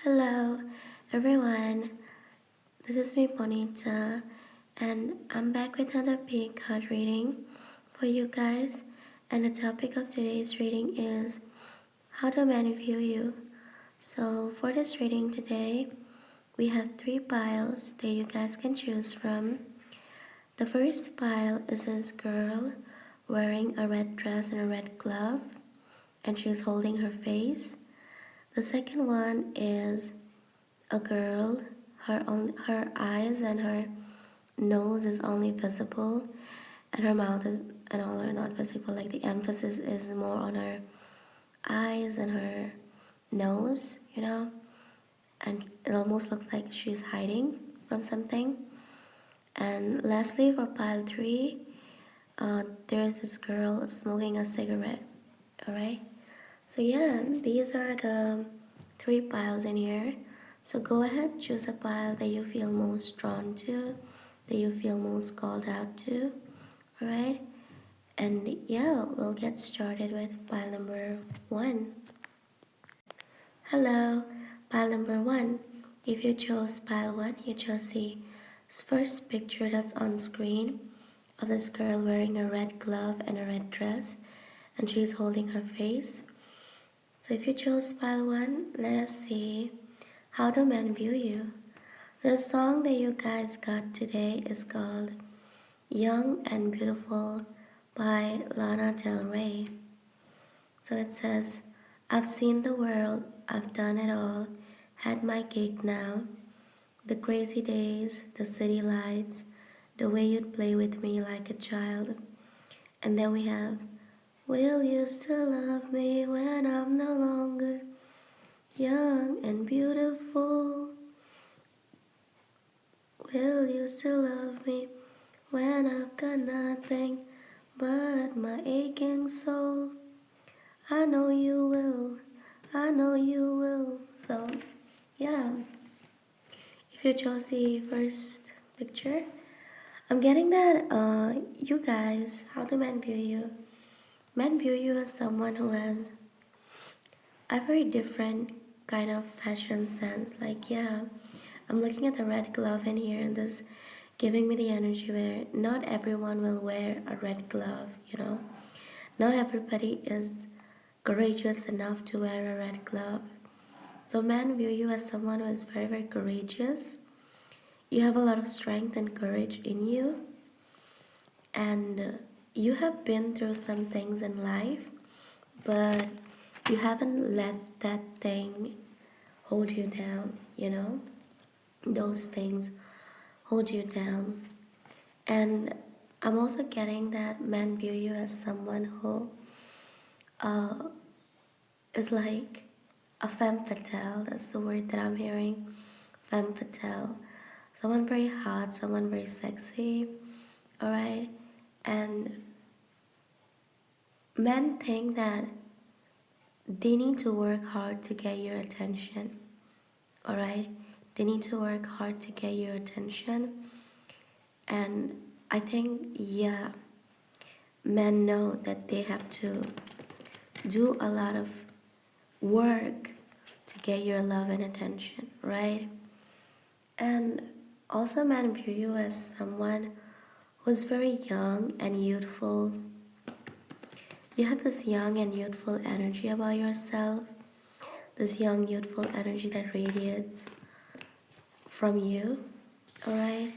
Hello, everyone. This is me, Bonita, and I'm back with another big card reading for you guys. And the topic of today's reading is how do men view you? So, for this reading today, we have three piles that you guys can choose from. The first pile is this girl wearing a red dress and a red glove, and she's holding her face. The second one is a girl, her eyes and her nose is only visible, and her mouth is and all are not visible. Like the emphasis is more on her eyes and her nose, and it almost looks like she's hiding from something. And lastly, for pile three, there's this girl smoking a cigarette. All right. So yeah, these are the three piles in here. So go ahead, choose a pile that you feel most drawn to, that you feel most called out to. All right. And yeah, we'll get started with pile number one. Hello, pile number one. If you chose pile one, you chose the first picture that's on screen of this girl wearing a red glove and a red dress, and she's holding her face. So if you chose pile one, let us see how do men view you. So the song that you guys got today is called Young and Beautiful by Lana Del Rey. So it says, I've seen the world, I've done it all, had my cake now. The crazy days, the city lights, the way you'd play with me like a child. And then we have, will you still love me when I'm no longer young and beautiful? Will you still love me when I've got nothing but my aching soul? I know you will, I know you will. So, yeah, if you chose the first picture, I'm getting that you guys, how do men view you? Men view you as someone who has a very different kind of fashion sense. Like, yeah, I'm looking at the red glove in here, and this giving me the energy where not everyone will wear a red glove. Not everybody is courageous enough to wear a red glove. So men view you as someone who is very, very courageous. You have a lot of strength and courage in you, and you have been through some things in life, but you haven't let that thing hold you down. Those things hold you down. And I'm also getting that men view you as someone who uh, is like a femme fatale. That's the word that I'm hearing. Femme fatale. Someone very hot, someone very sexy. Alright? And men think that they need to work hard to get your attention. Alright? They need to work hard to get your attention. And I think, yeah, men know that they have to do a lot of work to get your love and attention, right? And also men view you as someone who's very young and youthful. You have this young and youthful energy about yourself, this young youthful energy that radiates from you, alright?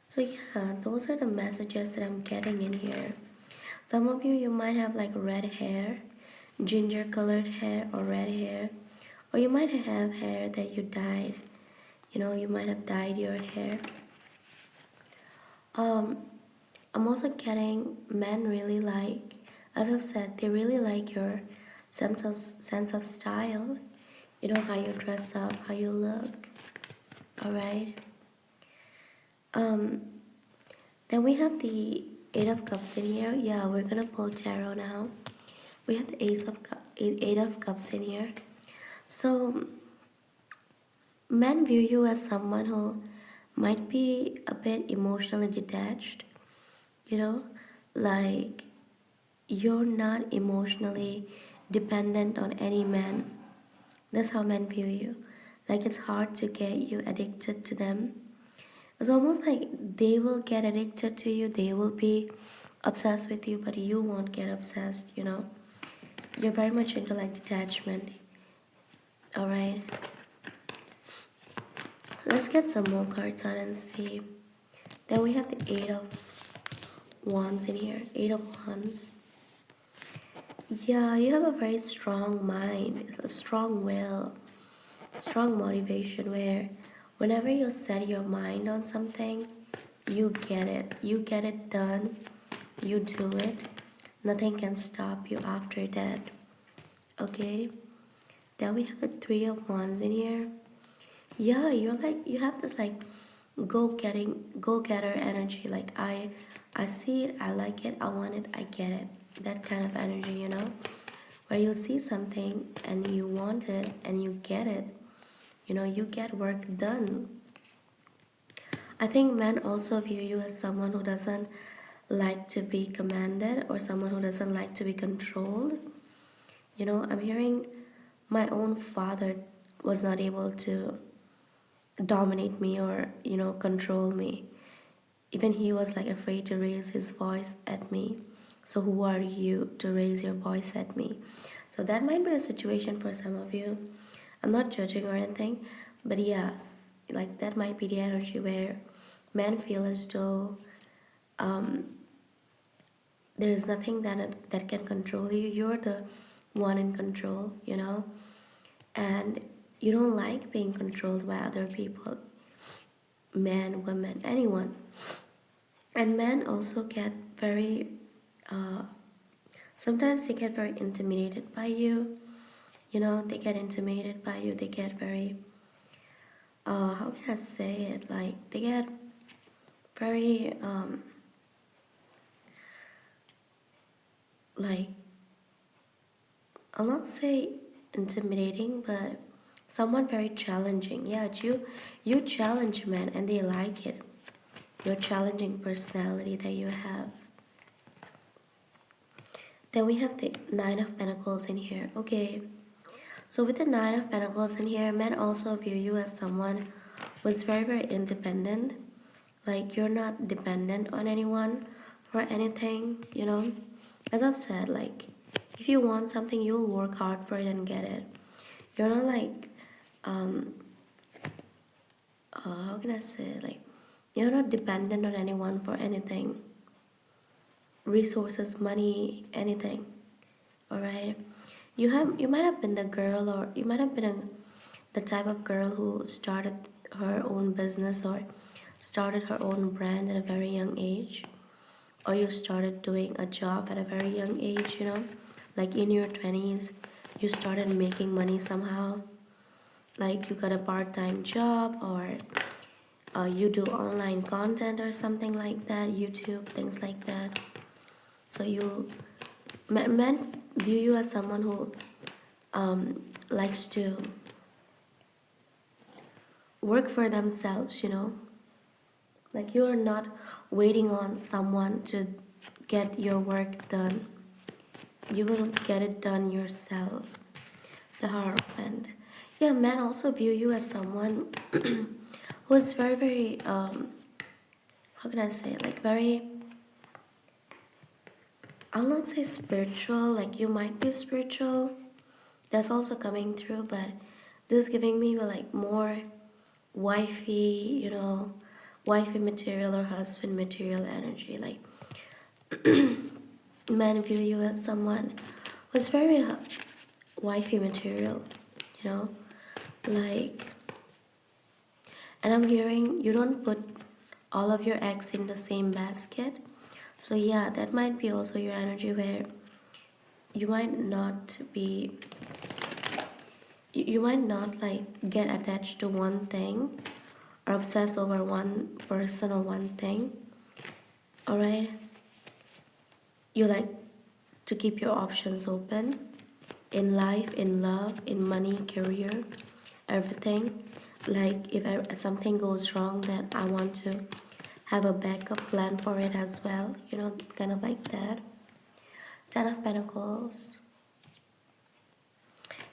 So yeah, those are the messages that I'm getting in here. Some of you might have like red hair, ginger colored hair or red hair, or you might have hair that you dyed. You might have dyed your hair. I'm also getting men really like, as I've said, they really like your sense of style. You know how you dress up, how you look. All right. Then we have the Eight of Cups in here. Yeah, we're gonna pull tarot now. We have the Eight of Cups in here. So men view you as someone who might be a bit emotionally detached. Like you're not emotionally dependent on any man. That's how men view you. Like it's hard to get you addicted to them. It's almost like they will get addicted to you, they will be obsessed with you, but you won't get obsessed, you know. You're very much into like detachment. Alright. Let's get some more cards out and see. Then we have the Eight of Wands in here. Eight of Wands. Yeah, you have a very strong mind, a strong will, strong motivation where whenever you set your mind on something, you get it. You get it done. You do it. Nothing can stop you after that. Okay? Then we have the Three of Wands in here. Yeah, you're like, you have this like go-getter energy. Like I see it, I like it, I want it, I get it. That kind of energy, you know? Where you see something and you want it and you get it. You know, you get work done. I think men also view you as someone who doesn't like to be commanded or someone who doesn't like to be controlled. You know, I'm hearing my own father was not able to dominate me or, you know, control me. Even he was like afraid to raise his voice at me. So who are you to raise your voice at me? So that might be a situation for some of you. I'm not judging or anything, but yes, like that might be the energy where men feel as though there is nothing that can control you. You're the one in control, you know, and you don't like being controlled by other people, men, women, anyone. And men also get very sometimes they get very intimidated by you. You know, they get intimidated by you. They get very how can I say it? Like they get very like, I'll not say intimidating, but someone very challenging. Yeah, you challenge men and they like it. Your challenging personality that you have. Then we have the Nine of Pentacles in here. Okay. So with the Nine of Pentacles in here, men also view you as someone who is very, very independent. Like you're not dependent on anyone for anything, you know. As I've said, like if you want something, you'll work hard for it and get it. You're not like, how can I say it? Like you're not dependent on anyone for anything. Resources, money, anything. Alright. You might have been the girl or you might have been the type of girl who started her own business or started her own brand at a very young age, or you started doing a job at a very young age, you know, like in your 20s you started making money somehow, like you got a part-time job or you do online content or something like that, YouTube, things like that. So men view you as someone who likes to work for themselves, you know, like you're not waiting on someone to get your work done. You will get it done yourself. The Hierophant. Yeah, men also view you as someone who is very, very, how can I say it? Like very, I'll not say spiritual, like you might be spiritual. That's also coming through, but this is giving me like more wifey, you know, wifey material or husband material energy. Like men view you as someone who's very wifey material, you know, like, and I'm hearing you don't put all of your eggs in the same basket. So yeah, that might be also your energy where you might not be, you might not like get attached to one thing or obsess over one person or one thing. All right, you like to keep your options open in life, in love, in money, career, everything. Like if something goes wrong, then I want to have a backup plan for it as well, you know, kind of like that. Ten of Pentacles.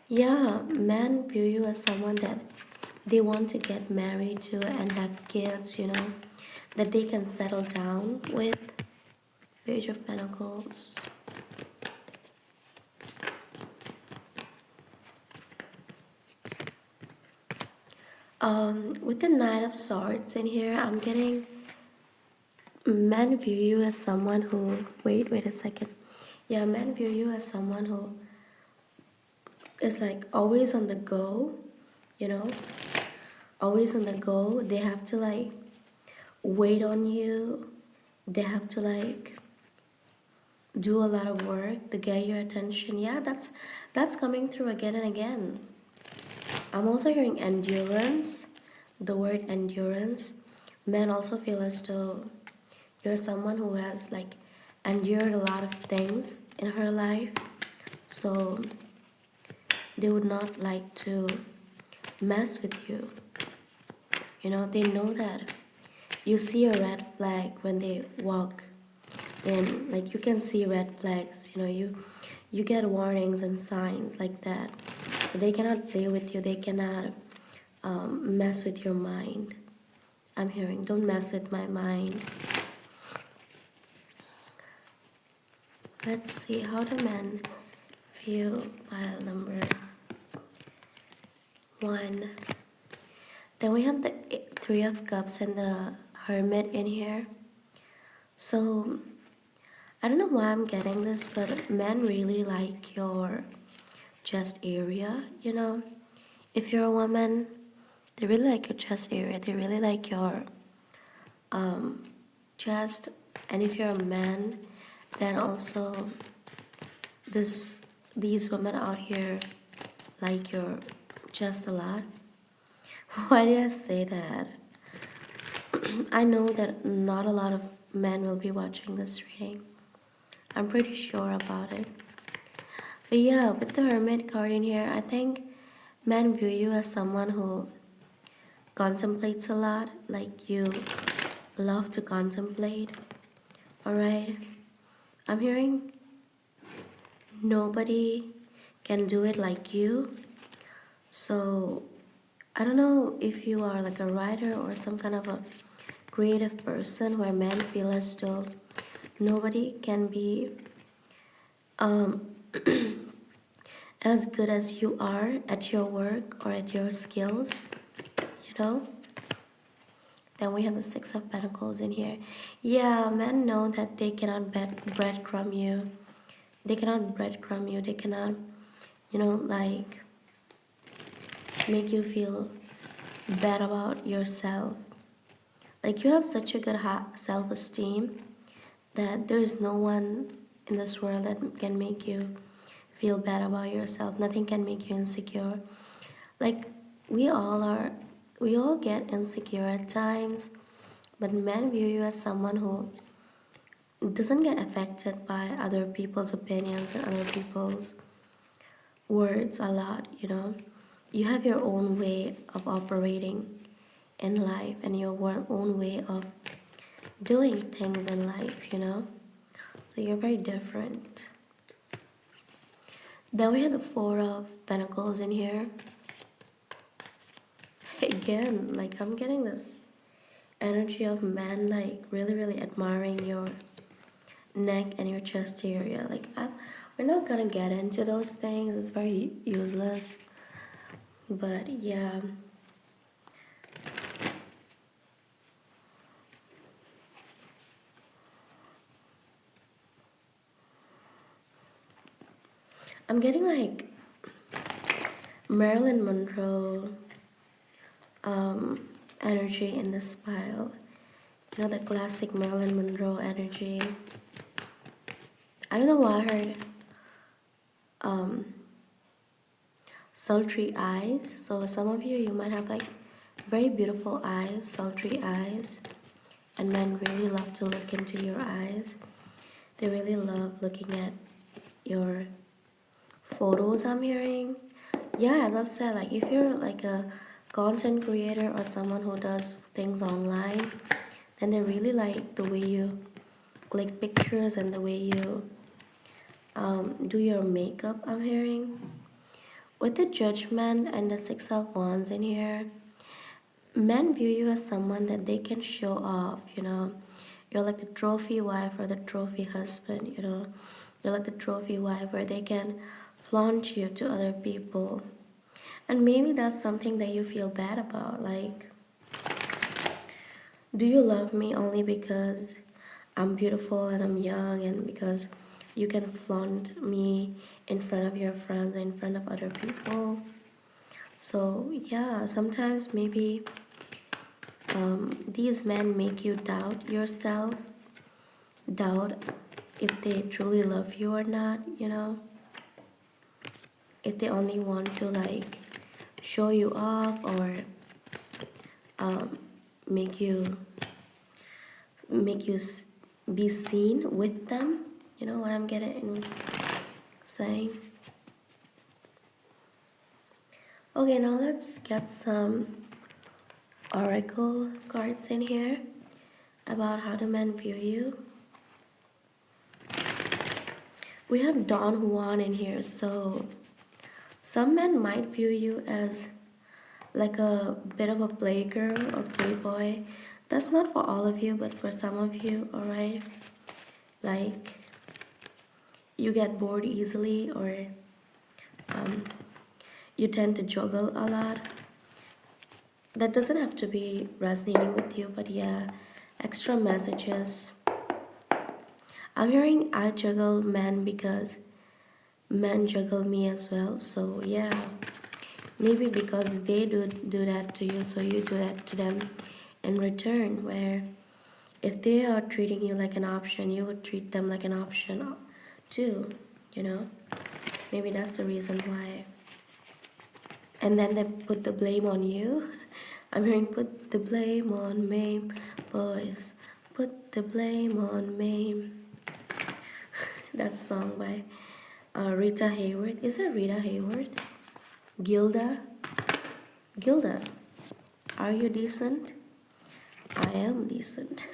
Yeah, men view you as someone that they want to get married to and have kids, you know, that they can settle down with. Page of Pentacles. With the Knight of Swords in here, I'm getting men view you as someone who, wait a second. Yeah, men view you as someone who is like always on the go, you know, always on the go. They have to like wait on you. They have to like do a lot of work to get your attention. Yeah, that's coming through again and again. I'm also hearing endurance, the word endurance. Men also feel as though you're someone who has like endured a lot of things in her life, so they would not like to mess with you. You know, they know that you see a red flag when they walk, and like you can see red flags, you know, you get warnings and signs like that. So they cannot play with you, they cannot mess with your mind. I'm hearing, don't mess with my mind. Let's see how the men feel pile number 1. Then we have the Three of Cups and the Hermit in here. So I don't know why I'm getting this, but men really like your chest area, you know. If you're a woman, they really like your chest area. They really like your chest. And if you're a man, then also these women out here like your chest a lot. Why did I say that? I know that not a lot of men will be watching this reading. I'm pretty sure about it. But yeah, with the Hermit card in here, I think men view you as someone who contemplates a lot, like you love to contemplate. Alright? I'm hearing nobody can do it like you. So I don't know if you are like a writer or some kind of a creative person where men feel as though nobody can be as good as you are at your work or at your skills, you know. Then we have the Six of Pentacles in here. Yeah, men know that they cannot breadcrumb you. They cannot breadcrumb you. They cannot, you know, like make you feel bad about yourself. Like you have such a good self-esteem that there's no one in this world that can make you feel bad about yourself. Nothing can make you insecure. Like we all get insecure at times, but men view you as someone who doesn't get affected by other people's opinions and other people's words a lot, you know. You have your own way of operating in life and your own way of doing things in life, you know. So you're very different. Then we have the Four of Pentacles in here. Again, like I'm getting this energy of men like really admiring your neck and your chest area. Like we're not gonna get into those things, it's very useless. But yeah. I'm getting like Marilyn Monroe energy in this pile. You know, the classic Marilyn Monroe energy. I don't know why I heard sultry eyes. So some of you might have like very beautiful eyes, sultry eyes. And men really love to look into your eyes. They really love looking at your photos, I'm hearing. Yeah, as I've said, like if you're like a content creator or someone who does things online, then they really like the way you click pictures and the way you do your makeup, I'm hearing. With the Judgment and the Six of Wands in here, Men view you as someone that they can show off, you know. You're like the trophy wife or the trophy husband, you know. You're like the trophy wife where they can flaunt you to other people. And maybe that's something that you feel bad about. Like, do you love me only because I'm beautiful and I'm young and because you can flaunt me in front of your friends or in front of other people? So, yeah, sometimes maybe these men make you doubt yourself, doubt if they truly love you or not, you know, if they only want to like show you off or um, make you be seen with them. You know what I'm getting saying? Okay, now let's get some oracle cards in here about how do men view you. We have Don Juan in here, so some men might view you as like a bit of a playgirl or playboy. That's not for all of you, but for some of you, alright? Like, you get bored easily or you tend to juggle a lot. That doesn't have to be resonating with you, but yeah, extra messages. I'm hearing I juggle men because men juggle me as well. So yeah, maybe because they do that to you, so you do that to them in return. Where if they are treating you like an option, you would treat them like an option too. You know, maybe that's the reason why. And then they put the blame on you. I'm hearing put the blame on me, boys. Put the blame on me. That song by Rita Hayworth. Is it Rita Hayworth? Gilda? Gilda, are you decent? I am decent.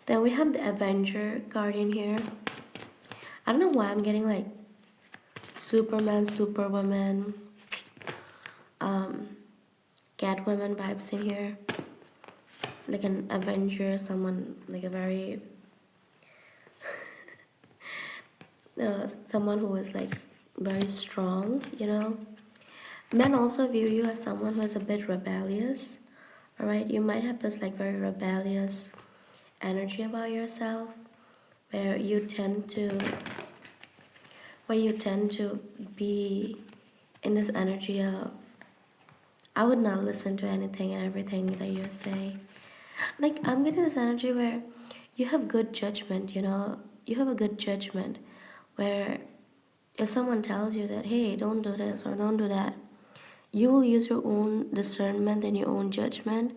Then we have the Avenger card in here. I don't know why I'm getting like Superman, Superwoman, Catwoman vibes in here. Like an Avenger, someone like a very someone who is like very strong, you know. Men also view you as someone who is a bit rebellious. Alright, you might have this like very rebellious energy about yourself where you tend to be in this energy of I would not listen to anything and everything that you say. Like, I'm getting this energy where you have good judgment, you know? You have a good judgment where if someone tells you that, hey, don't do this or don't do that, you will use your own discernment and your own judgment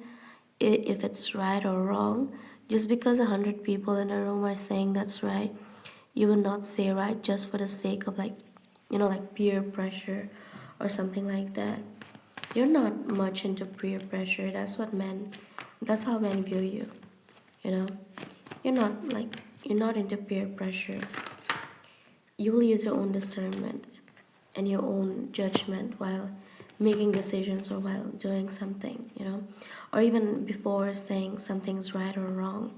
if it's right or wrong. Just because 100 people in a room are saying that's right, you will not say right just for the sake of like, you know, like peer pressure or something like that. You're not much into peer pressure. That's how men view you, you know. You're not into peer pressure. You will use your own discernment and your own judgment while making decisions or while doing something, you know, or even before saying something's right or wrong.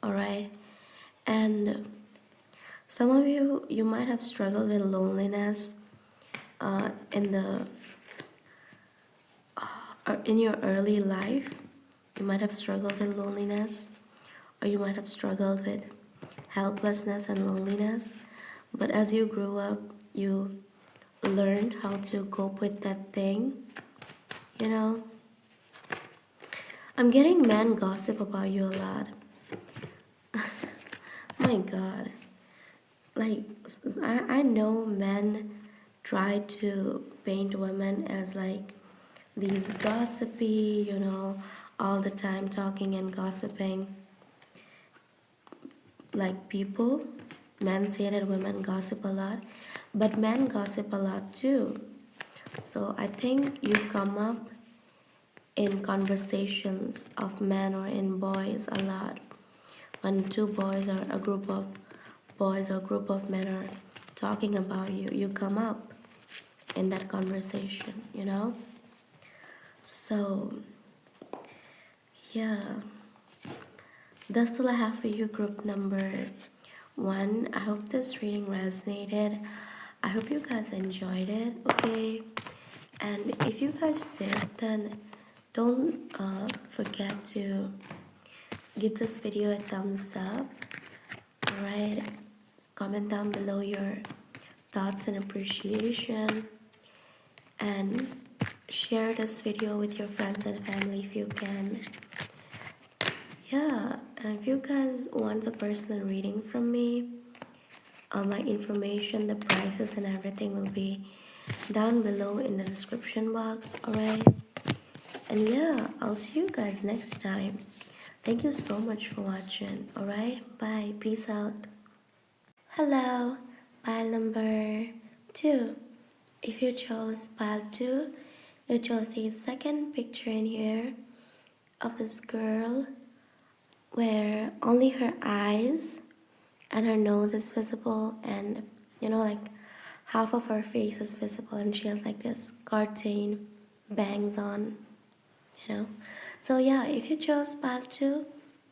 All right. And some of you might have struggled with loneliness in your early life. You might have struggled with loneliness, or you might have struggled with helplessness and loneliness. But as you grew up, you learned how to cope with that thing, you know. I'm getting men gossip about you a lot. My God. Like, I know men try to paint women as like these gossipy, you know, all the time talking and gossiping like people. Men say that women gossip a lot, but men gossip a lot too. So I think you come up in conversations of men or in boys a lot. When two boys or a group of boys or group of men are talking about you, you come up in that conversation, you know? So Yeah, that's all I have for you, group number one. I hope this reading resonated. I hope you guys enjoyed it, okay? And if you guys did, then don't forget to give this video a thumbs up, alright? Comment down below your thoughts and appreciation, and share this video with your friends and family if you can. Yeah, and if you guys want a personal reading from me, my information, the prices and everything will be down below in the description box, alright? And yeah, I'll see you guys next time. Thank you so much for watching, alright? Bye, peace out. Hello, pile number 2. If you chose pile 2, you chose the second picture in here of this girl where only her eyes and her nose is visible, and like half of her face is visible, and she has like this cartoon bangs on, so yeah, if you chose pile 2,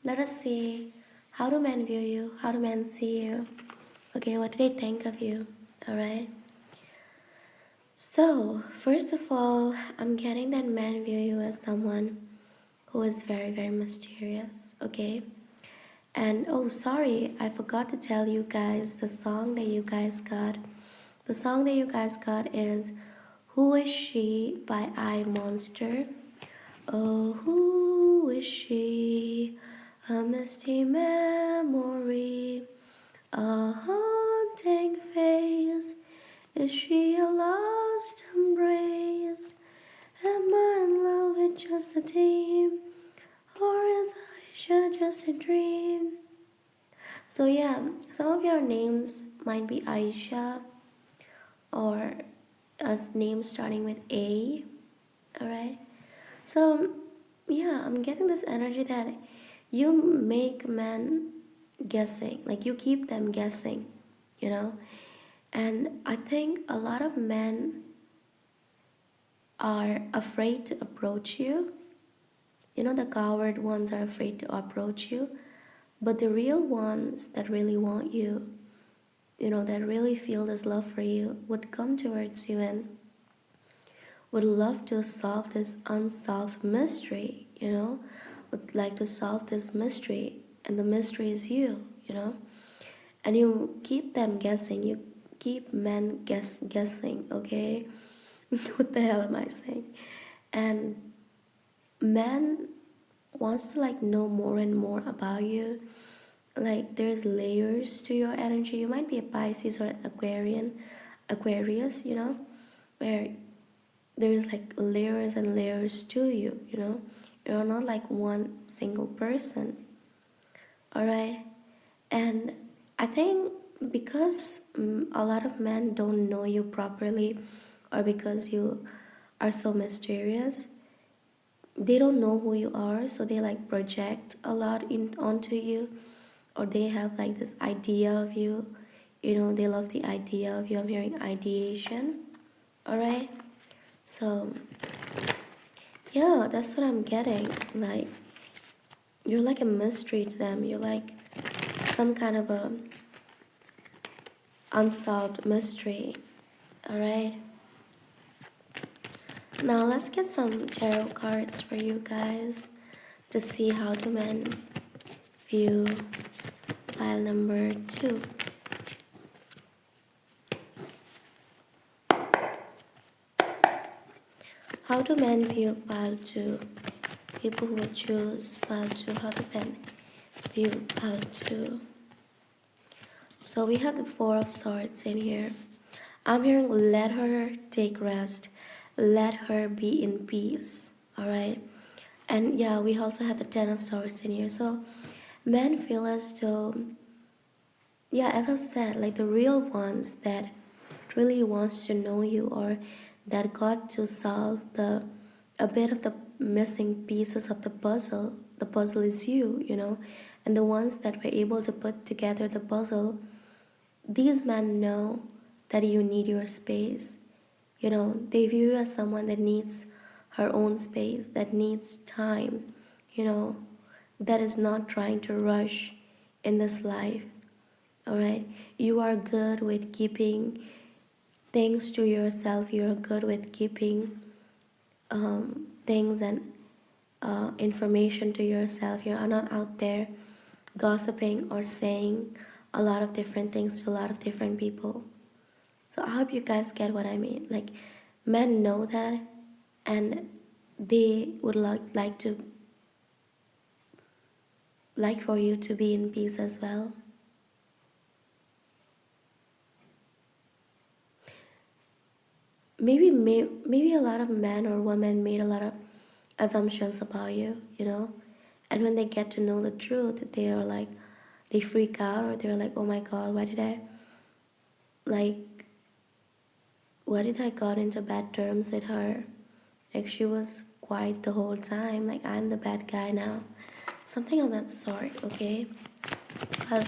let us see, how do men view you, how do men see you, okay, what do they think of you, alright? So first of all, I'm getting that men view you as someone who is very, very mysterious, okay? And oh, sorry, I forgot to tell you guys the song that you guys got. The song that you guys got is Who Is She by I Monster. Oh, who is she? A misty memory, a haunting face. Is she a lost embrace? Am I in love with just a team? Or is Aisha just a dream? So yeah, some of your names might be Aisha or a name starting with A, alright? So yeah, I'm getting this energy that you make men guessing, like you keep them guessing, and I think a lot of men are afraid to approach you. The coward ones are afraid to approach you, but the real ones that really want you, that really feel this love for you, would come towards you and would love to solve this unsolved mystery, would like to solve this mystery, and the mystery is you. And you keep them guessing, you keep men guessing, okay? What the hell am I saying? And men wants to like know more and more about you. Like there's layers to your energy. You might be a Pisces or an Aquarius, where there's like layers and layers to you. You're not like one single person. Alright? And I think because a lot of men don't know you properly, or because you are so mysterious, they don't know who you are, so they like project a lot onto you, or they have like this idea of you. They love the idea of you. I'm hearing ideation. Alright, so yeah, that's what I'm getting. Like you're like a mystery to them. You're like some kind of a unsolved mystery. Alright, now let's get some tarot cards for you guys to see how do men view pile number 2. How do men view pile 2? People who would choose pile 2, how do men view pile 2? So we have the Four of Swords in here. I'm hearing let her take rest. Let her be in peace. Alright? And yeah, we also have the Ten of Swords in here. So men feel as though, yeah, as I said, like the real ones that really wants to know you, or that got to solve a bit of the missing pieces of the puzzle. The puzzle is you, and the ones that were able to put together the puzzle, these men know that you need your space. They view you as someone that needs her own space, that needs time, you know, that is not trying to rush in this life. All right, you are good with keeping things to yourself. You're good with keeping things and information to yourself. You are not out there gossiping or saying a lot of different things to a lot of different people. So I hope you guys get what I mean. Like, men know that, and they would like for you to be in peace as well. Maybe a lot of men or women made a lot of assumptions about you, and when they get to know the truth, they are like, they freak out, or they're like, oh my god, like why did I got into bad terms with her? Like, she was quiet the whole time, like I'm the bad guy now. Something of that sort, okay? Pile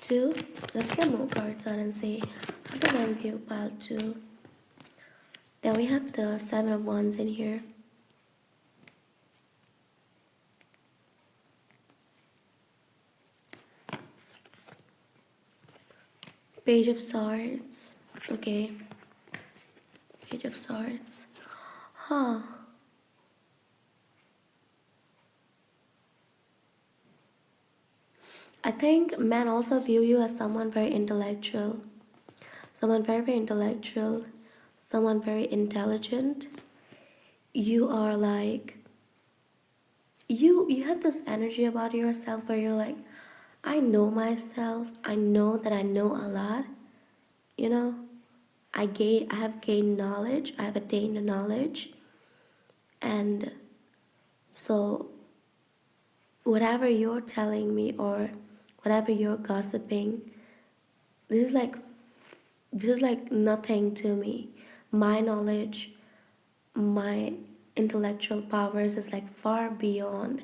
2. Let's get more cards out and see how to men view pile 2. Then we have the 7 of Wands in here. Page of Swords. Okay. Page of Swords. Huh. I think men also view you as someone very intellectual. Someone very, very intellectual. Someone very intelligent. You are like, you have this energy about yourself where you're like, I know myself. I know that I know a lot. You know, I have gained knowledge. I have attained knowledge. And so whatever you're telling me or whatever you're gossiping, this is like nothing to me. My knowledge, my intellectual powers is like far beyond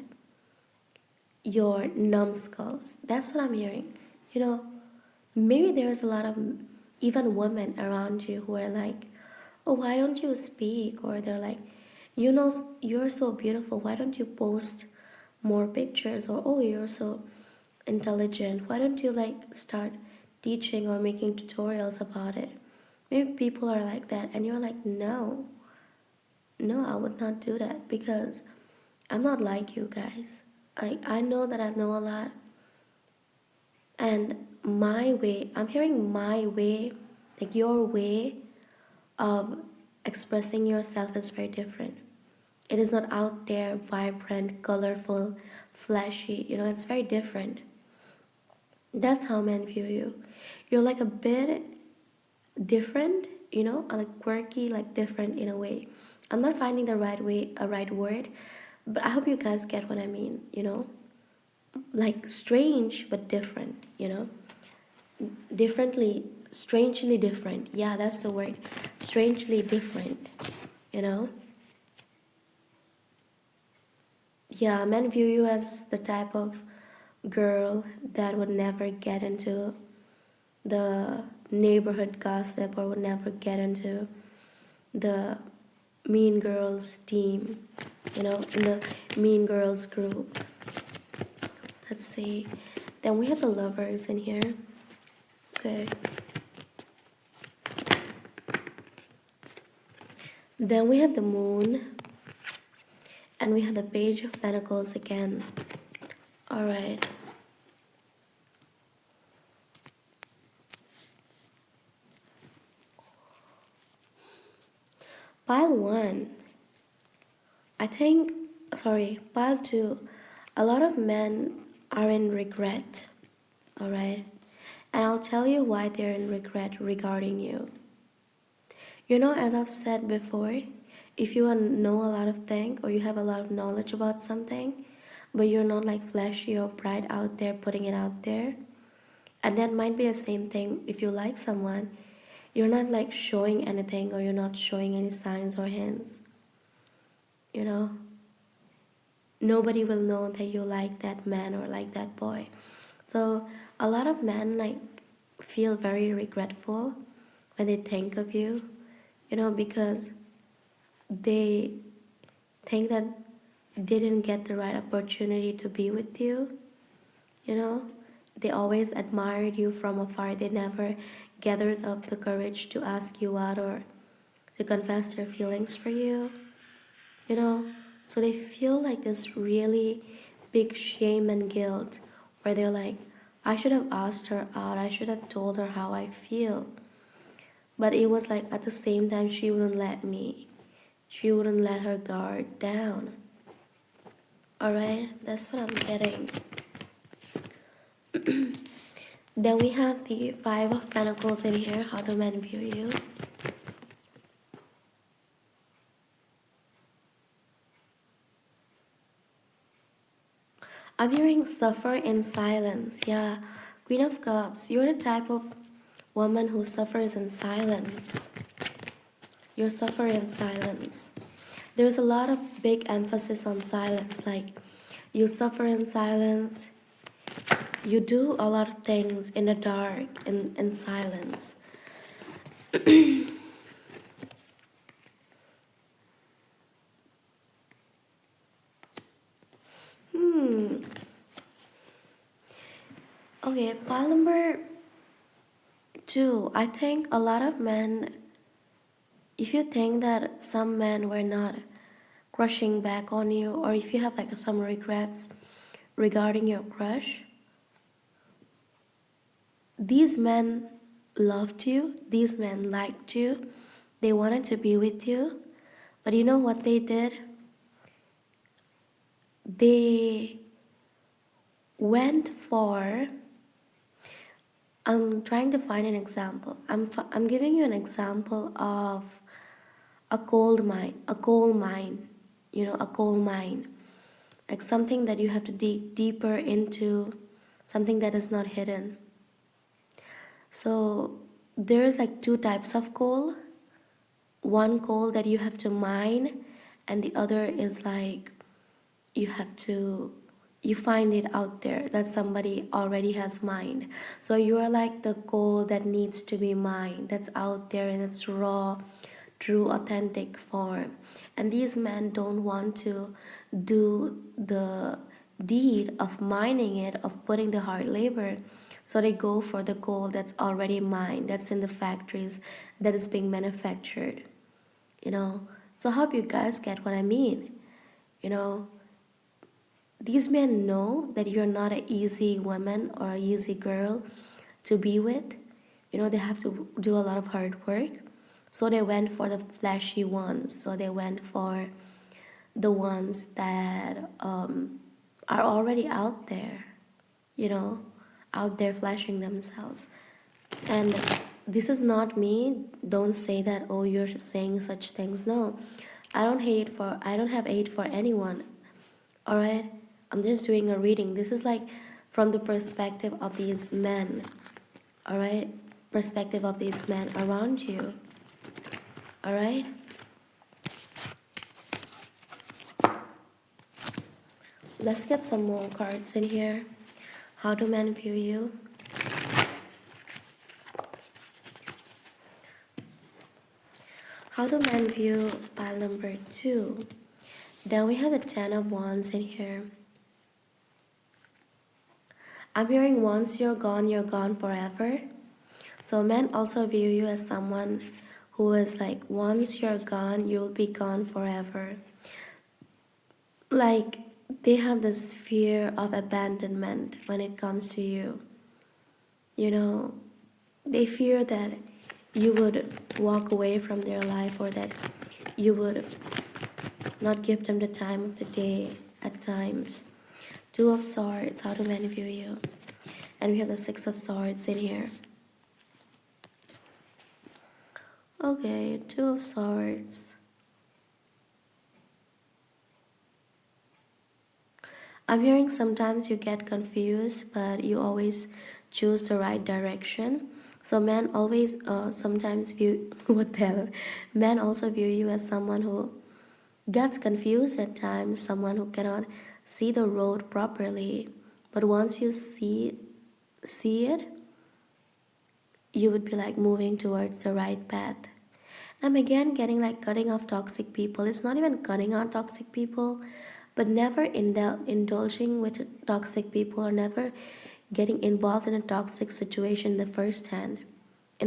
your numbskulls. That's what I'm hearing. You know, maybe there's a lot of even women around you who are like, oh, why don't you speak? Or they're like, you're so beautiful. Why don't you post more pictures? Or, oh, you're so intelligent. Why don't you like start teaching or making tutorials about it? Maybe people are like that, and you're like, no, I would not do that because I'm not like you guys. I know that I know a lot, and my way, I'm hearing my way, like your way of expressing yourself is very different. It is not out there, vibrant, colorful, flashy. It's very different. That's how men view you. You're like a bit different, like quirky, like different in a way. I'm not finding the right way, a right word, but I hope you guys get what I mean. Like strange but different. Differently, strangely different. Yeah, that's the word. Strangely different. Yeah, men view you as the type of girl that would never get into the neighborhood gossip or would never get into the mean girls team, in the mean girls group. Let's see. Then we have the lovers in here. Okay. Then we have the moon. And we have the page of pentacles again. Alright. Pile 1. Pile 2. A lot of men are in regret. Alright. And I'll tell you why they're in regret regarding you. As I've said before, if you know a lot of things or you have a lot of knowledge about something, but you're not like flashy or bright out there putting it out there, and that might be the same thing if you like someone, you're not like showing anything or you're not showing any signs or hints. Nobody will know that you like that man or like that boy. So a lot of men like feel very regretful when they think of you, because they think that didn't get the right opportunity to be with you, you know, they always admired you from afar. They never gathered up the courage to ask you out or to confess their feelings for you, you know. So they feel like this really big shame and guilt where they're like, I should have asked her out, I should have told her how I feel. But it was like at the same time, she wouldn't let me. She wouldn't let her guard down. Alright, that's what I'm getting. Then we have the Five of Pentacles in here. How do men view you? I'm hearing suffer in silence. Yeah, Queen of Cups. You're the type of woman who suffers in silence. You're suffering in silence. There's a lot of big emphasis on silence. Like, you suffer in silence. You do a lot of things in the dark, in silence. Okay, pile number 2. I think a lot of men, if you think that some men were not crushing back on you, or if you have like some regrets regarding your crush, these men loved you, these men liked you, they wanted to be with you, but you know what they did? They went for, I'm trying to find an example. I'm giving you an example of a coal mine, you know, a coal mine. Like something that you have to dig deeper into, something that is not hidden. So there's like two types of coal. One coal that you have to mine, and the other is like you have to, you find it out there that somebody already has mined. So you are like the coal that needs to be mined, that's out there in its raw, true, authentic form. And these men don't want to do the deed of mining it, of putting the hard labor. So they go for the coal that's already mined, that's in the factories, that is being manufactured, you know. So I hope you guys get what I mean, you know. These men know that you're not an easy woman or an easy girl to be with. You know, they have to do a lot of hard work. So they went for the flashy ones. So they went for the ones that are already out there, you know, out there flashing themselves. And this is not me. Don't say that, oh, you're saying such things. No, I don't have hate for anyone. All right, I'm just doing a reading. This is like from the perspective of these men. All right, perspective of these men around you. All right. Let's get some more cards in here. How do men view you? How do men view pile number 2? Then we have the Ten of Wands in here. I'm hearing once you're gone forever. So men also view you as someone who is like, once you're gone, you'll be gone forever. Like, they have this fear of abandonment when it comes to you. You know, they fear that you would walk away from their life, or that you would not give them the time of the day at times. Two of Swords, how do men view you? And we have the Six of Swords in here. Okay, Two of Swords. I'm hearing sometimes you get confused, but you always choose the right direction. So men always sometimes view, what the hell? Men also view you as someone who gets confused at times, someone who cannot see the road properly. But once you see it, you would be like moving towards the right path. I'm again getting like cutting off toxic people. It's not even cutting out toxic people, but never indulging with toxic people, or never getting involved in a toxic situation in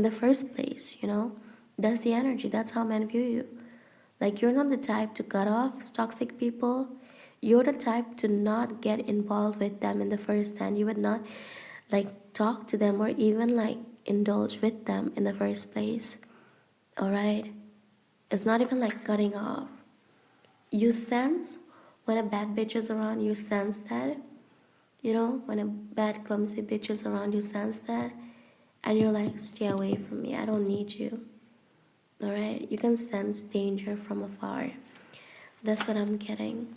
the first place, you know? That's the energy. That's how men view you. Like, you're not the type to cut off toxic people. You're the type to not get involved with them in the first hand. You would not like talk to them or even like indulge with them in the first place. All right? It's not even like cutting off. You sense when a bad bitch is around, you sense that. You know, when a bad, clumsy bitch is around, you sense that. And you're like, stay away from me. I don't need you. All right? You can sense danger from afar. That's what I'm getting.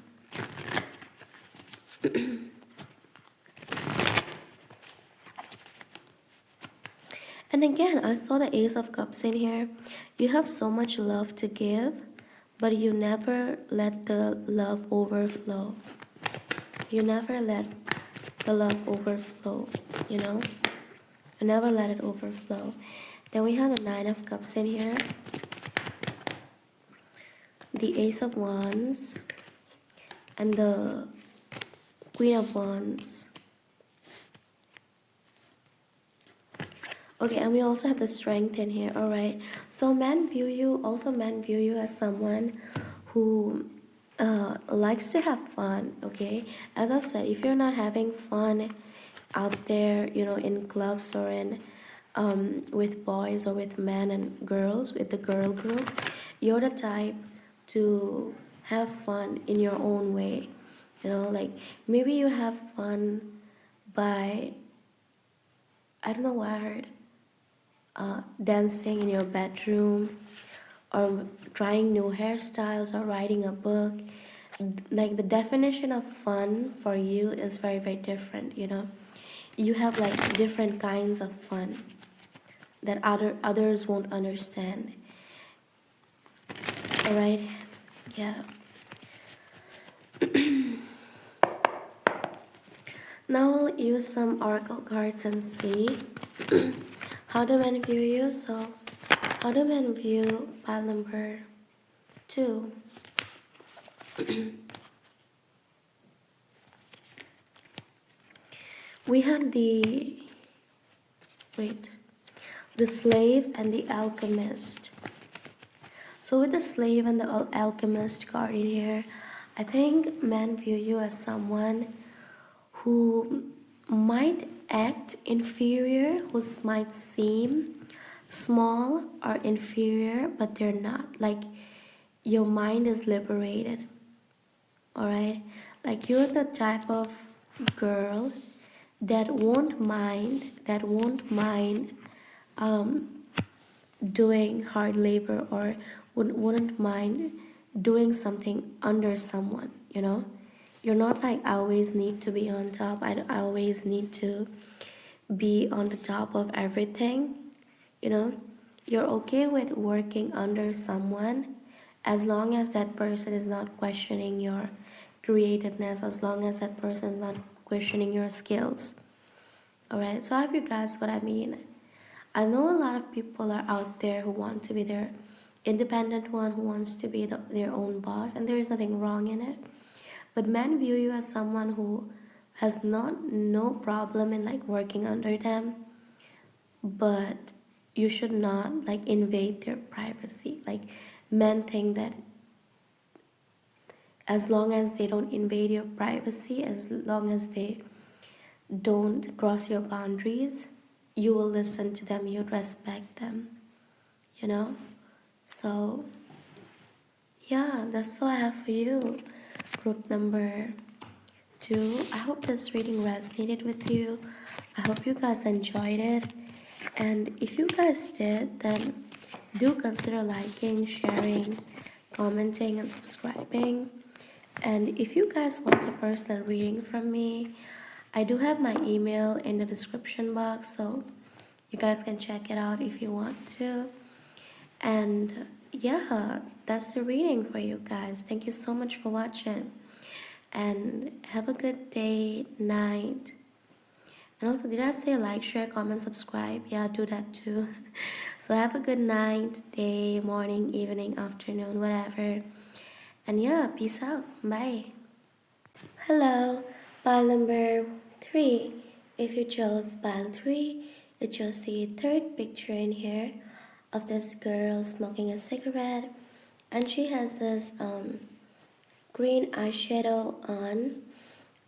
And again, I saw the Ace of Cups in here. You have so much love to give, but you never let the love overflow. You never let the love overflow, you know? You never let it overflow. Then we have the Nine of Cups in here, the Ace of Wands, and the Queen of Wands. Okay, and we also have the Strength in here. All right, so men view you as someone who likes to have fun. Okay, as I've said, if you're not having fun out there, you know, in clubs or in with boys or with men and girls, with the girl group, you're the type to have fun in your own way. You know, like maybe you have fun by, I don't know what I heard, dancing in your bedroom, or trying new hairstyles, or writing a book. Like the definition of fun for you is very, very different, you know. You have like different kinds of fun that others won't understand. All right, yeah. Now I'll use some oracle cards and see how do men view you. So how do men view pile number 2? We have the slave and the alchemist. So with the slave and the alchemist card in here, I think men view you as someone who might act inferior, who might seem small or inferior, but they're not. Like, your mind is liberated. All right, like you're the type of girl that won't mind doing hard labor, or wouldn't mind doing something under someone, you know. You're not like, I always need to be on top, I always need to be on the top of everything, you know. You're okay with working under someone as long as that person is not questioning your creativeness, as long as that person is not questioning your skills. All right, so I hope you guys what I mean. I know a lot of people are out there who want to be their independent one, who wants to be their own boss, and there is nothing wrong in it. But men view you as someone who has no problem in like working under them, but you should not like invade their privacy. Like, men think that as long as they don't invade your privacy, as long as they don't cross your boundaries, you will listen to them, you'll respect them, you know. So yeah, that's all I have for you, group number 2. I hope this reading resonated with you. I hope you guys enjoyed it, and if you guys did, then do consider liking, sharing, commenting, and subscribing. And if you guys want a personal reading from me, I do have my email in the description box, so you guys can check it out if you want to. And yeah, that's the reading for you guys. Thank you so much for watching, and have a good day, night. And also, did I say like, share, comment, subscribe? Yeah, do that too. So have a good night, day, morning, evening, afternoon, whatever. And yeah, peace out. Bye. Hello, pile number 3. If you chose pile 3, you chose the third picture in here of this girl smoking a cigarette, and she has this green eyeshadow on.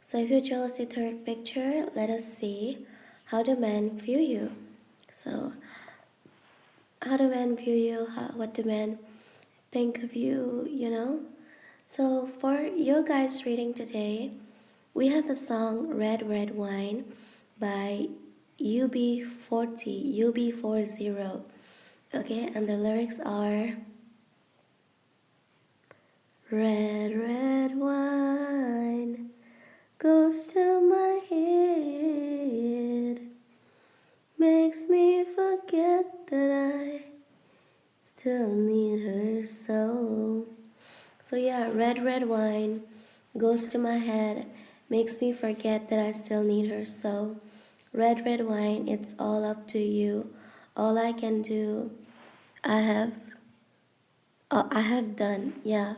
So if you chose the third picture, let us see how do men view you. So how do men view you? What do men think of you? So for your guys' reading today, we have the song Red Red Wine by UB40. Okay, and the lyrics are red, red wine goes to my head, makes me forget that I still need her so. So yeah, red, red wine goes to my head, makes me forget that I still need her so. Red, red wine, it's all up to you. All I can do, I have, I have done, yeah.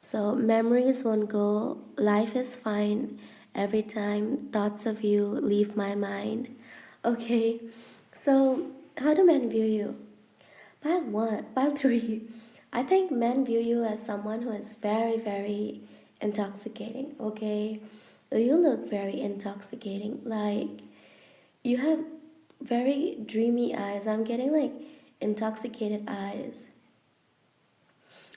So memories won't go, life is fine every time thoughts of you leave my mind. Okay, so how do men view you? Pile 1, pile 3. I think men view you as someone who is very, very intoxicating, okay? You look very intoxicating. Like, you have very dreamy eyes. I'm getting like intoxicated eyes.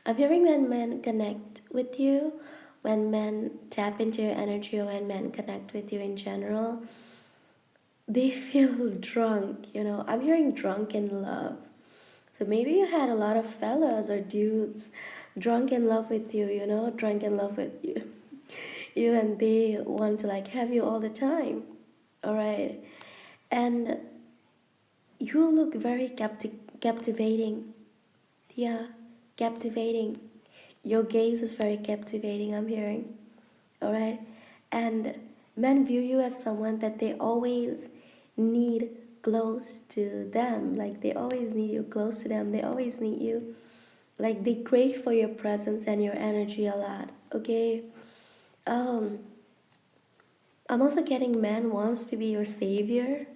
I'm hearing when men connect with you, when men tap into your energy, or when men connect with you in general, they feel drunk. I'm hearing drunk in love. So maybe you had a lot of fellas or dudes drunk in love with you, drunk in love with you. You and they want to like have you all the time. All right. And you look very captivating. Yeah, captivating. Your gaze is very captivating, I'm hearing. All right. And men view you as someone that they always need close to them. Like they always need you close to them. They always need you. Like they crave for your presence and your energy a lot. Okay. Um, I'm also getting man wants to be your savior.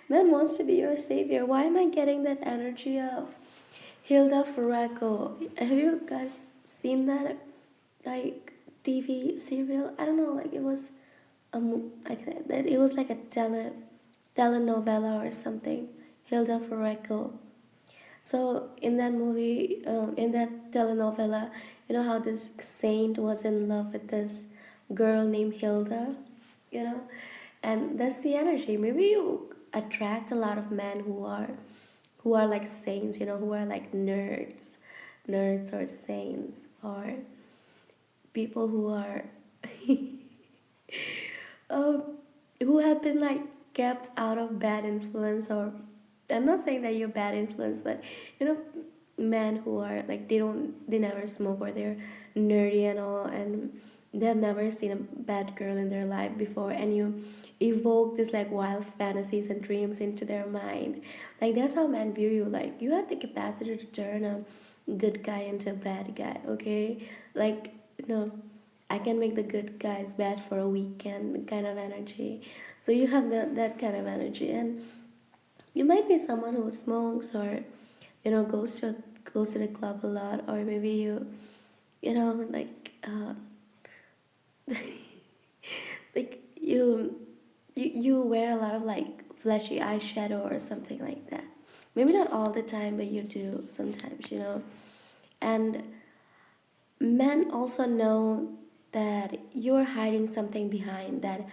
Man wants to be your savior. Why am I getting that energy of Hilda Furako? Have you guys seen that like TV serial? I don't know, like it was like that. It was like a telenovela or something. Hilda Furako. So in that movie, in that telenovela, you know how this saint was in love with this girl named Hilda, you know, and that's the energy. Maybe you attract a lot of men who are like saints, who are like nerds or saints or people who are um, who have been like kept out of bad influence. Or I'm not saying that you're bad influence, but you know men who are like they never smoke, or they're nerdy and all, and they've never seen a bad girl in their life before, and you evoke this like wild fantasies and dreams into their mind. Like that's how men view you. Like you have the capacity to turn a good guy into a bad guy. Okay, like I can make the good guys bad for a weekend kind of energy. So you have that kind of energy, and you might be someone who smokes, or goes to the club a lot, or maybe like like you wear a lot of like flashy eyeshadow or something like that. Maybe not all the time, but you do sometimes. And men also know that you're hiding something behind that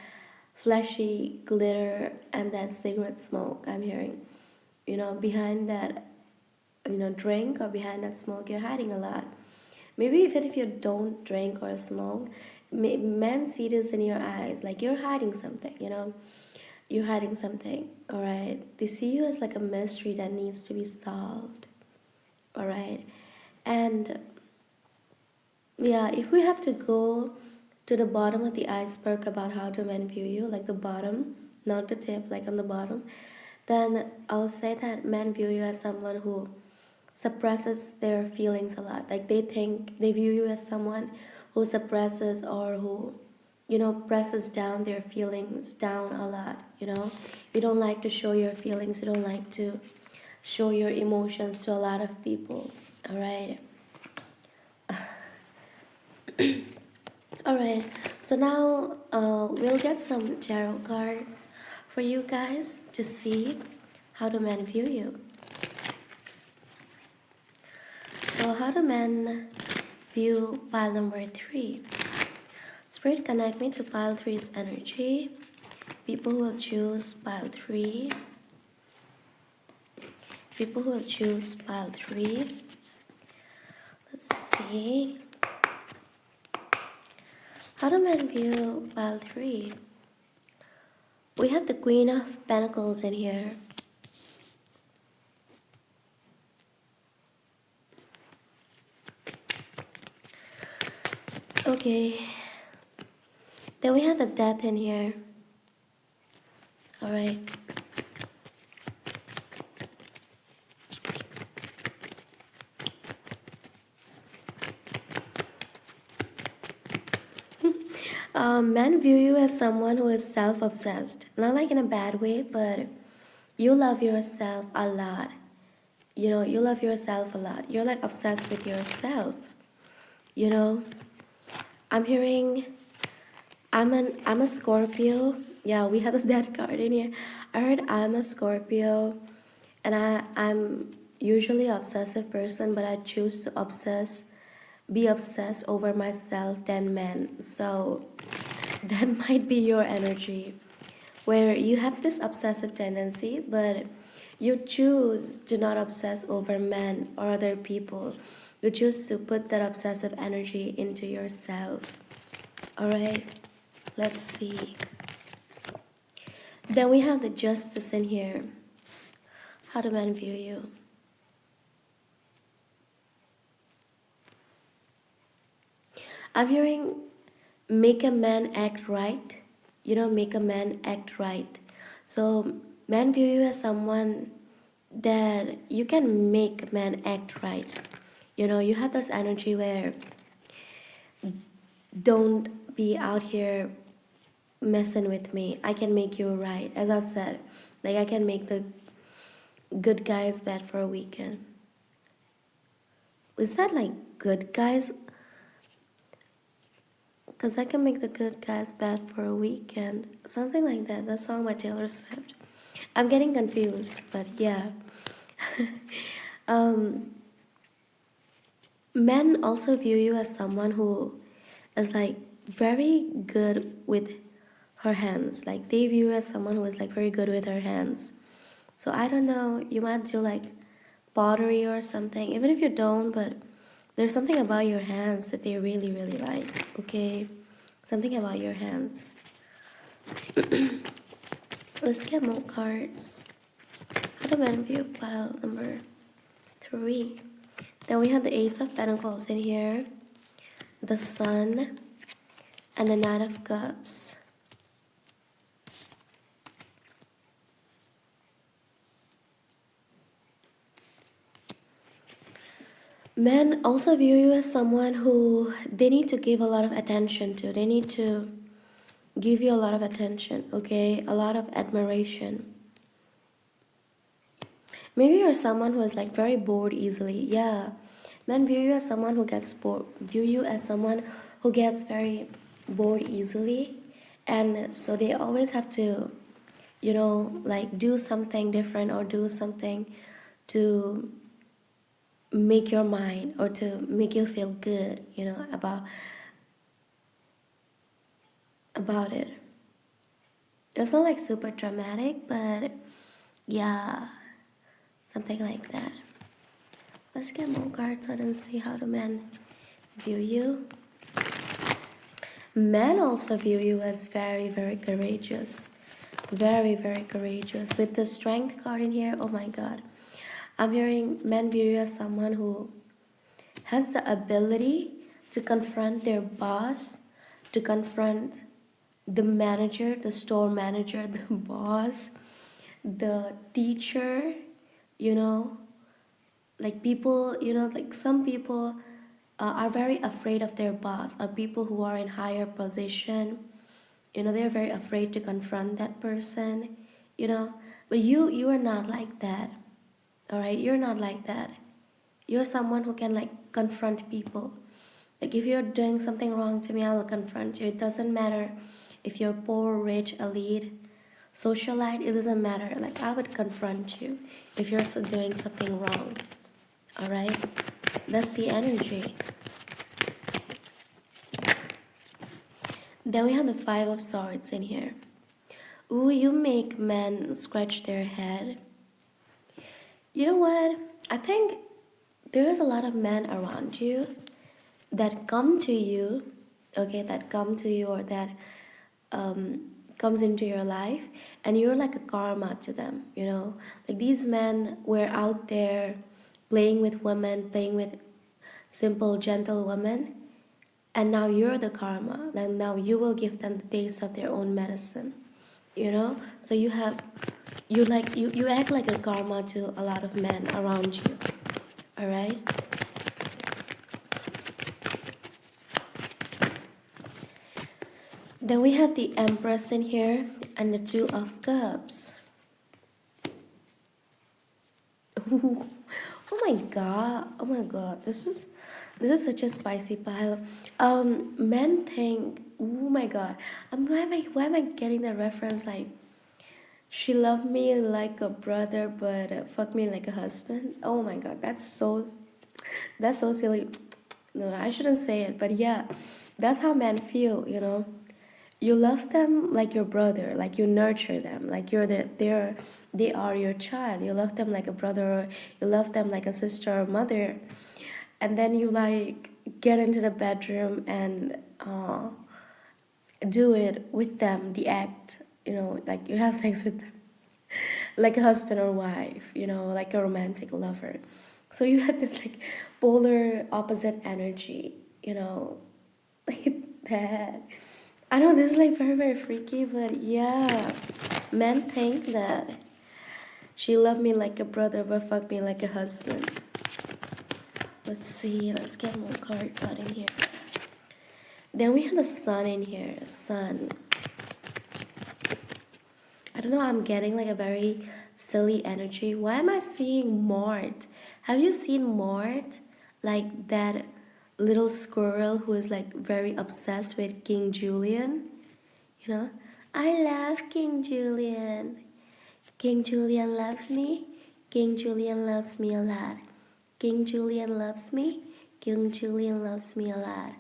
flashy glitter and that cigarette smoke. I'm hearing, behind that, drink, or behind that smoke, you're hiding a lot. Maybe even if you don't drink or smoke, men see this in your eyes, like you're hiding something. You're hiding something, all right? They see you as like a mystery that needs to be solved, all right? And yeah, if we have to go to the bottom of the iceberg about how do men view you, like the bottom, not the tip, like on the bottom, then I'll say that men view you as someone who suppresses their feelings a lot. Like they view you as someone who suppresses or who, presses down their feelings down a lot, You don't like to show your feelings, you don't like to show your emotions to a lot of people, all right? All right, so now we'll get some tarot cards for you guys to see how do men view you. So how do men view pile number 3? Spirit, connect me to pile 3's energy. People will choose pile 3. People will choose pile 3. Let's see. How do men view pile 3? We have the Queen of Pentacles in here. Okay. Then we have the Death in here. Alright. Men view you as someone who is self-obsessed. Not like in a bad way, but you love yourself a lot. You love yourself a lot. You're like obsessed with yourself. I'm hearing I'm a Scorpio. Yeah, we have this dead card in here. I heard I'm a Scorpio, and I'm usually an obsessive person, but I choose to be obsessed over myself than men. So that might be your energy, where you have this obsessive tendency, but you choose to not obsess over men or other people. You choose to put that obsessive energy into yourself. All right, let's see. Then we have the Justice in here. How do men view you? I'm hearing make a man act right. Make a man act right. So men view you as someone that you can make men act right. You have this energy where don't be out here messing with me. I can make you right. As I've said, like I can make the good guys bad for a weekend. Is that like good guys? Because I can make the good guys bad for a weekend. Something like that. That song by Taylor Swift. I'm getting confused, but yeah. Men also view you as someone who is like very good with her hands. Like they view you as someone who is like very good with her hands. So I don't know, you might do like pottery or something. Even if you don't, but there's something about your hands that they really, really like, okay? Something about your hands. Let's get more cards. How do men view pile number 3? Then we have the Ace of Pentacles in here, the Sun, and the Knight of Cups. Men also view you as someone who they need to give a lot of attention to. They need to give you a lot of attention, okay? A lot of admiration. Maybe you're someone who is like very bored easily. Yeah. Men view you as someone who gets bored. View you as someone who gets very bored easily. And so they always have to, like do something different or do something to make your mind or to make you feel good, about it. It's not like super dramatic, but yeah, something like that. Let's get more cards out and see how do men view you. Men also view you as very, very courageous. Very, very courageous. With the Strength card in here, oh my god. I'm hearing men view you as someone who has the ability to confront their boss, to confront the manager, the store manager, the boss, the teacher, like people, like some people, are very afraid of their boss, or people who are in higher position. They're very afraid to confront that person. But you are not like that. All right, you're not like that. You're someone who can like confront people. Like if you're doing something wrong to me, I will confront you. It doesn't matter if you're poor, rich, elite, socialite, it doesn't matter. Like I would confront you if you're doing something wrong. All right, that's the energy. Then we have the Five of Swords in here. Ooh, you make men scratch their head. You know what? I think there is a lot of men around you that come to you, okay, that come to you, or that comes into your life, and you're like a karma to them. Like these men were out there playing with women, playing with simple, gentle women, and now you're the karma. And now you will give them the taste of their own medicine. So you act like a karma to a lot of men around you. All right. Then we have the Empress in here and the Two of Cups. Ooh. Oh my god, this is such a spicy pile. Men think, oh my god, why am I getting the reference like she loved me like a brother but fuck me like a husband? Oh my god, that's so silly. No, I shouldn't say it, but yeah, that's how men feel. You love them like your brother, like you nurture them, like they are your child. You love them like a brother, or you love them like a sister or mother, and then you like get into the bedroom and do it with them, the act, like you have sex with them like a husband or wife, like a romantic lover. So you had this like polar opposite energy, like that. I know this is like very, very freaky, but yeah, men think that she loved me like a brother but fucked me like a husband. Let's see, let's get more cards out in here. Then we have the Sun in here, Sun. I don't know, I'm getting like a very silly energy. Why am I seeing Mort? Have you seen Mort? Like that little squirrel who is like very obsessed with King Julian? I love King Julian. King Julian loves me. King Julian loves me a lot. King Julian loves me. King Julian loves me a lot.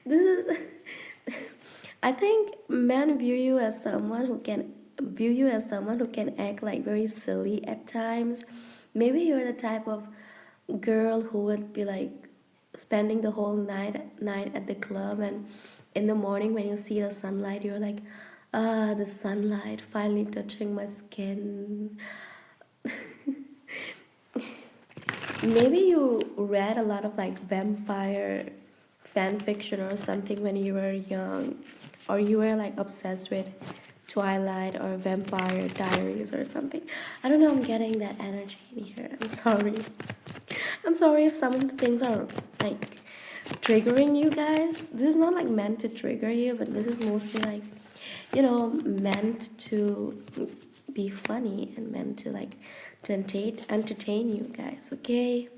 This is I think men view you as someone who can act like very silly at times. Maybe you're the type of girl who would be like spending the whole night at the club, and in the morning when you see the sunlight, you're like, the sunlight finally touching my skin. Maybe you read a lot of like vampire fan fiction or something when you were young, or you were like obsessed with Twilight or Vampire Diaries or something. I don't know, I'm getting that energy in here. I'm sorry if some of the things are like triggering you guys. This is not like meant to trigger you, but this is mostly like, meant to be funny and meant to like to entertain you guys, okay?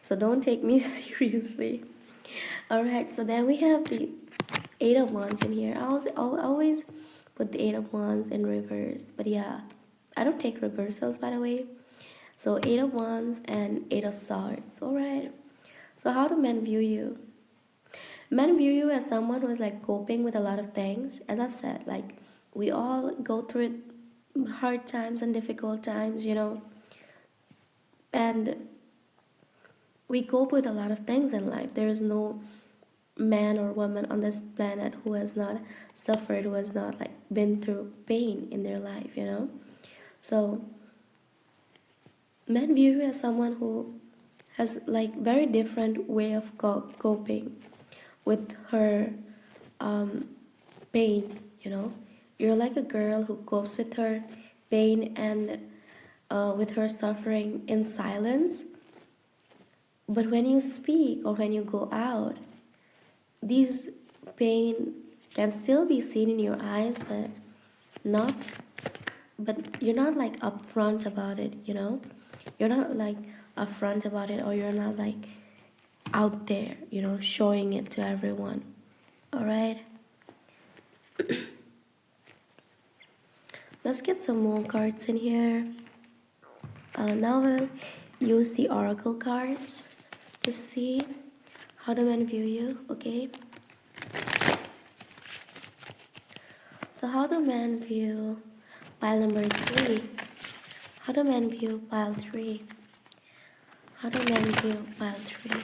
So don't take me seriously. Alright, so then we have the Eight of Wands in here. I'll always put the Eight of Wands in reverse, but yeah, I don't take reversals, by the way. So Eight of Wands and Eight of Swords. Alright, so how do men view you? Men view you as someone who is like coping with a lot of things. As I've said, like we all go through hard times and difficult times, and we cope with a lot of things in life. There is no man or woman on this planet who has not suffered, who has not like been through pain in their life, So men view you as someone who has like very different way of coping with her pain. You're like a girl who copes with her pain and with her suffering in silence. But when you speak or when you go out, these pain can still be seen in your eyes, not you're not like upfront about it, you know? You're not like upfront about it, or you're not like out there, you know, showing it to everyone. All right? Let's get some more cards in here. Now we'll use the oracle cards to see how do men view you, okay? So how do men view pile number 3? How do men view pile 3? How do men view pile 3?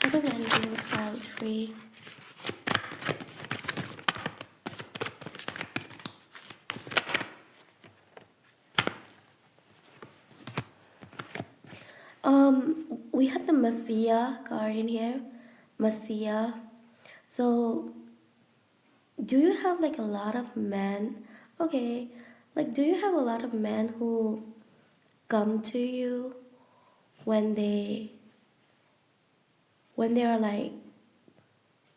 How do men view pile 3? We have the Messiah card in here. Messiah. So, do you have like a lot of men? Okay, like do you have a lot of men who come to you when they are like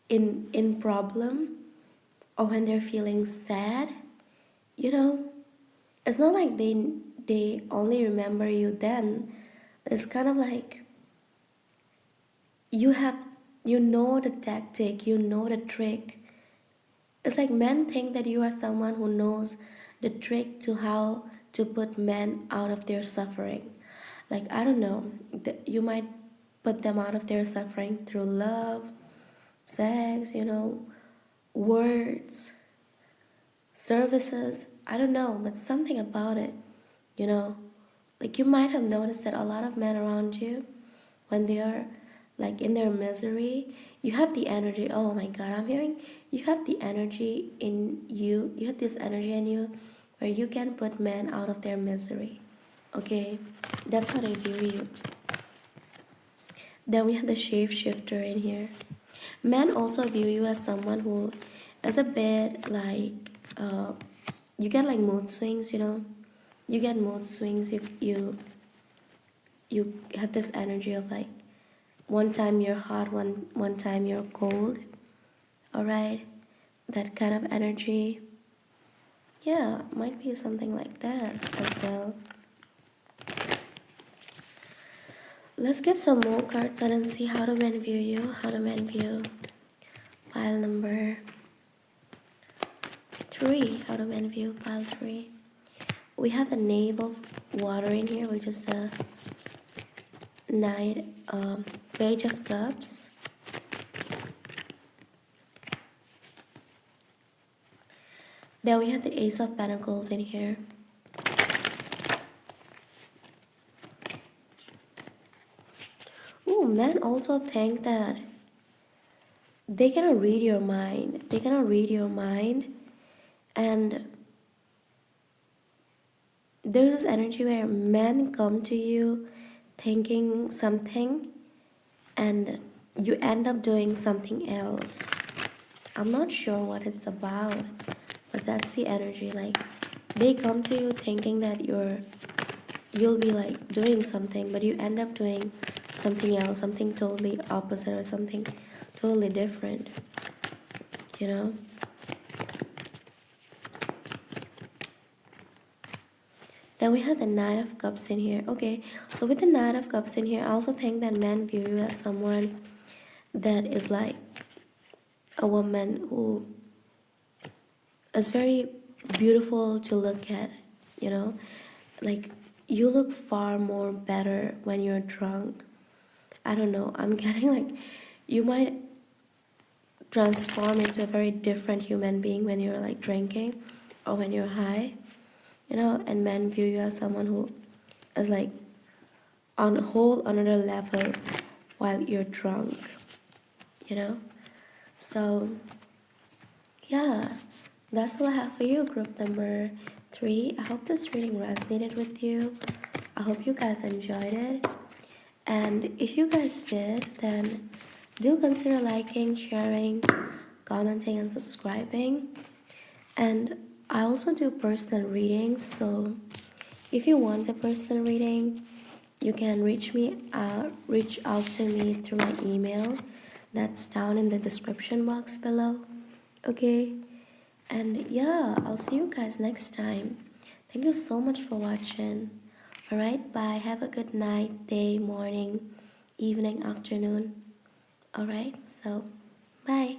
in problem, or when they're feeling sad? You know, it's not like they only remember you then. It's kind of like you have, you know, the tactic, you know, the trick. It's like men think that you are someone who knows the trick to how to put men out of their suffering. Like, I don't know, you might put them out of their suffering through love, sex, you know, words, services. I don't know, but something about it, you know. Like, you might have noticed that a lot of men around you, when they are like in their misery, you have the energy. Oh my god, I'm hearing you have the energy in you. You have this energy in you where you can put men out of their misery. Okay, that's how they view you. Then we have the shapeshifter in here. Men also view you as someone who is a bit like you get like mood swings, you know. You get mood swings. You have this energy of like one time you're hot, one time you're cold. All right, that kind of energy. Yeah, might be something like that as well. Let's get some more cards and see how do men view you. How do men view pile number 3? How do men view pile 3? We have the Knave of Water in here, which is the Knight, Page of Cups. Then we have the Ace of Pentacles in here. Ooh, men also think that they cannot read your mind. They cannot read your mind. And there's this energy where men come to you thinking something and you end up doing something else. I'm not sure what it's about, but that's the energy. Like, they come to you thinking that you'll be like doing something, but you end up doing something else, something totally opposite, or something totally different, you know. Then we have the Knight of Cups in here. Okay, so with the Knight of Cups in here, I also think that men view you as someone that is like a woman who is very beautiful to look at, you know. Like, you look far more better when you're drunk. I don't know, I'm getting like you might transform into a very different human being when you're like drinking or when you're high, you know. And men view you as someone who is like on a whole another level while you're drunk, you know. So yeah, that's all I have for you, group number 3. I hope this reading resonated with you. I hope you guys enjoyed it. And if you guys did, then do consider liking, sharing, commenting, and subscribing. And I also do personal readings, so If you want a personal reading, you can reach out to me through my email. That's down in the description box below. Okay? And yeah, I'll see you guys next time. Thank you so much for watching. Alright, bye. Have a good night, day, morning, evening, afternoon. Alright, so bye.